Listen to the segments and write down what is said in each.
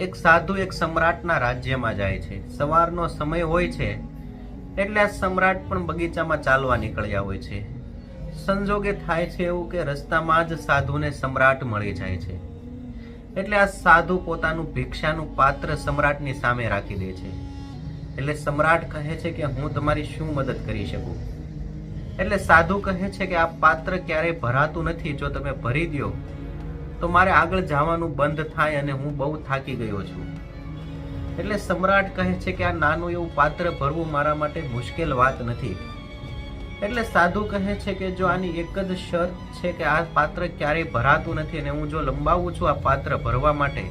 એક સાધુ એક સમ્રાટના રાજ્યમાં જાય છે. સવારનો સમય હોય છે એટલે આ સમ્રાટ પણ બગીચામાં ચાલવા નીકળ્યા હોય છે. સંજોગે થાય છે એવું કે રસ્તામાં જ સાધુને સમ્રાટ મળી જાય છે. એટલે આ સાધુ પોતાનું ભિક્ષાનું પાત્ર સમ્રાટની સામે રાખી દે છે. એટલે સમ્રાટ કહે છે કે હું તમારી શું મદદ કરી શકું? એટલે સાધુ કહે છે કે આ પાત્ર ક્યારેય ભરાતું નથી. જો તમે ભરી દો તો મારે આગળ જવાનું બંધ થાય અને હું બહુ થાકી ગયો છું. એટલે સમ્રાટ કહે છે કે આ નાનું એવું પાત્ર ભરવું મારા માટે મુશ્કેલ વાત નથી. એટલે સાધુ કહે છે કે જો આની એક જ શરત છે કે આ પાત્ર ક્યારેય ભરાતું નથી અને હું જો લંબાવું છું આ પાત્ર ભરવા માટે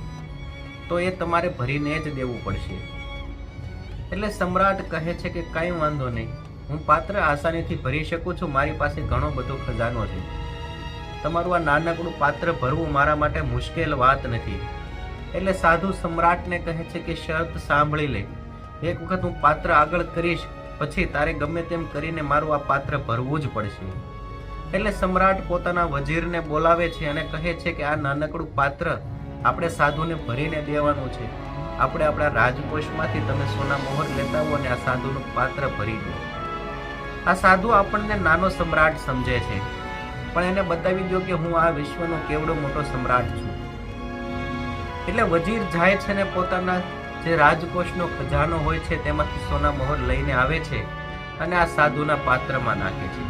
તો એ તમારે ભરીને જ દેવું પડશે. એટલે સમ્રાટ કહે છે કે કંઈ વાંધો નહીં, હું પાત્ર આસાનીથી ભરી શકું છું. મારી પાસે ઘણો બધો ખજાનો છે. તમારું આ નાનકડું પાત્ર ભરવું મારા માટે મુશ્કેલ વાત નથી. એટલે સાધુ સમ્રાટને કહે છે કે શરત સાંભળી લે. એક વખત હું પાત્ર આગળ કરીશ પછી તારે ગમે તેમ કરીને મારું આ પાત્ર ભરવું જ પડશે. એટલે સમ્રાટ પોતાના વજીરને બોલાવે છે અને કહે છે કે આ નાનકડું પાત્ર આપણે સાધુને ભરીને દેવાનું છે. આપણે આપણા રાજકોષમાંથી તમે સોના મોહર લેતા હો અને આ સાધુનું પાત્ર ભરી દો. આ સાધુ આપણને નાનો સમ્રાટ સમજે છે, પણ એને બતાવી દો કે હું આ વિશ્વનો કેવડો મોટો સમ્રાટ છું. એટલે વજીર જાય છે ને પોતાના જે રાજકોષનો ખજાનો હોય છે તેમાંથી સોના મોહર લઈને આવે છે અને આ સાધુના પાત્રમાં નાખે છે.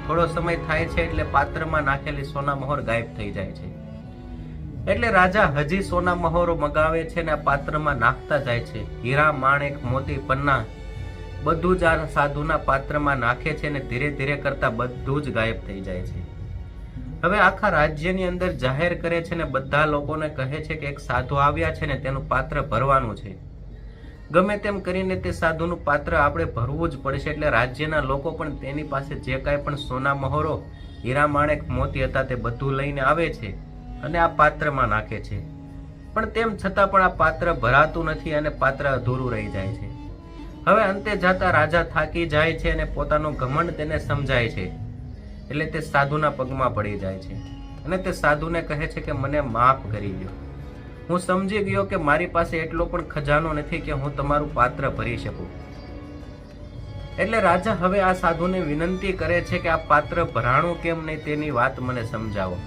થોડો સમય થાય છે એટલે પાત્રમાં નાખેલી સોના મોહર ગાયબ થઈ જાય છે. એટલે રાજા હજી સોના મોહરો મગાવે છે ને આ પાત્રમાં નાખતા જાય છે. હીરા, માણેક, મોતી, પન્ના બધું જ આ સાધુના પાત્રમાં નાખે છે ને ધીરે ધીરે કરતા બધું જ ગાયબ થઈ જાય છે. હવે આખા રાજ્યની અંદર જાહેર કરે છે ને બધા લોકોને કહે છે કે એક સાધુ આવ્યા છે ને તેનું પાત્ર ભરવાનું છે. ગમે તેમ કરીને તે સાધુનું પાત્ર આપણે ભરવું જ પડશે. એટલે રાજ્યના લોકો પણ તેની પાસે જે કાંઈ પણ સોના મહોરો, હીરા, માણેક, મોતી હતા તે બધું લઈને આવે છે અને આ પાત્રમાં નાખે છે. પણ તેમ છતાં પણ આ પાત્ર ભરાતું નથી અને પાત્ર અધૂરું રહી જાય છે. હવે અંતે જતા રાજા થાકી જાય છે અને પોતાનો ઘમંડ તેને સમજાય છે. એટલે તે સાધુના પગમાં પડી જાય છે અને તે સાધુને કહે છે કે મને માફ કરી દો. હું સમજી ગયો કે મારી પાસે એટલો પણ ખજાનો નથી કે હું તમારું પાત્ર ભરી શકું. એટલે રાજા હવે આ સાધુને વિનંતી કરે છે કે આ પાત્ર ભરાણું કેમ નહીં તેની વાત મને સમજાવો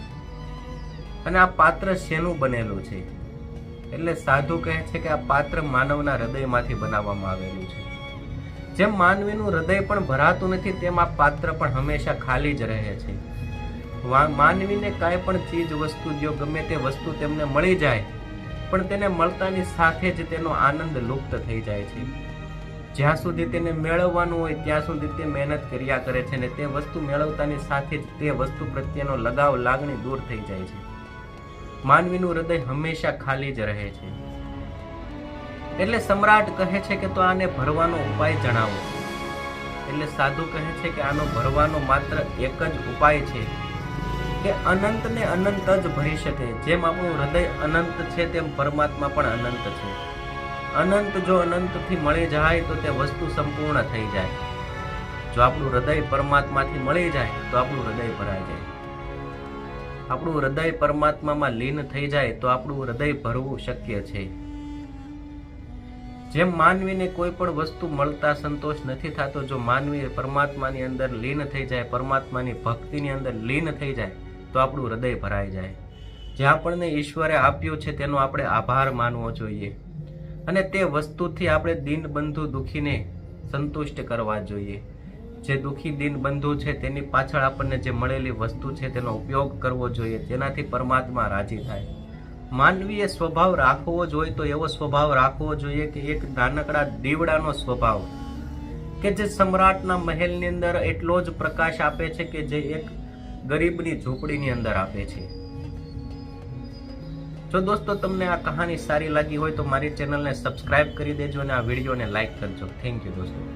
અને આ પાત્ર શેનું બનેલું છે? એટલે સાધુ કહે છે કે આ પાત્ર માનવના હૃદયમાંથી બનાવવામાં આવેલું છે. જેમ માનવીનું હૃદય પણ ભરાતું નથી તેમ આ પાત્ર પણ હંમેશા ખાલી જ રહે છે. માનવીને કાંઈ પણ ચીજ વસ્તુ જો ગમે તે વસ્તુ તેમને મળી જાય પણ તેને મળતાની સાથે જ તેનો આનંદ લુપ્ત થઈ જાય છે. જ્યાં સુધી તેને મેળવવાનું હોય ત્યાં સુધી તે મહેનત કર્યા કરે છે અને તે વસ્તુ મેળવતાની સાથે જ તે વસ્તુ પ્રત્યેનો લગાવ, લાગણી દૂર થઈ જાય છે. માનવીનું હૃદય હંમેશા ખાલી જ રહે છે. એટલે સમ્રાટ કહે છે કે તો આને ભરવાનો ઉપાય જણાવો. એટલે સાધુ કહે છે કે આનો ભરવાનો માત્ર એક જ ઉપાય છે કે અનંતને અનંત જ ભરી શકે. જેમ આપણું હૃદય અનંત છે તેમ પરમાત્મા પણ અનંત છે. અનંત જો અનંતથી મળી જાય તો તે વસ્તુ સંપૂર્ણ થઈ જાય. જો આપણું હૃદય પરમાત્માથી મળી જાય તો આપણું હૃદય ભરાઈ જાય. આપણું હૃદય પરમાત્મામાં લીન થઈ જાય તો આપણું હૃદય ભરવું શક્ય છે. જેમ માનવીને કોઈ પણ વસ્તુ મળતા સંતોષ નથી થતો, જો માનવી પરમાત્માની અંદર લીન થઈ જાય, પરમાત્માની ભક્તિની અંદર લીન થઈ જાય તો આપણું હૃદય ભરાઈ જાય. જે આપણને ઈશ્વરે આપ્યું છે તેનો આપણે આભાર માનવો જોઈએ અને તે વસ્તુથી આપણે દીનબંધુ દુઃખીને સંતુષ્ટ કરવા જોઈએ. જે દુઃખી દીનબંધુ છે તેની પાછળ આપણને જે મળેલી વસ્તુ છે તેનો ઉપયોગ કરવો જોઈએ, જેનાથી પરમાત્મા રાજી થાય. માનવીએ સ્વભાવ રાખવો જોઈએ તો એવો સ્વભાવ રાખવો જોઈએ કે એક નાનકડા દીવડાનો સ્વભાવ કે જે સમ્રાટના મહેલની અંદર એટલો જ પ્રકાશ આપે છે કે જે એક ગરીબની ઝૂંપડીની અંદર આપે છે. જો દોસ્તો તમને આ કહાની સારી લાગી હોય તો મારી ચેનલને સબસ્ક્રાઇબ કરી દેજો અને આ વિડીયોને લાઈક કરજો. થેન્ક યુ દોસ્તો.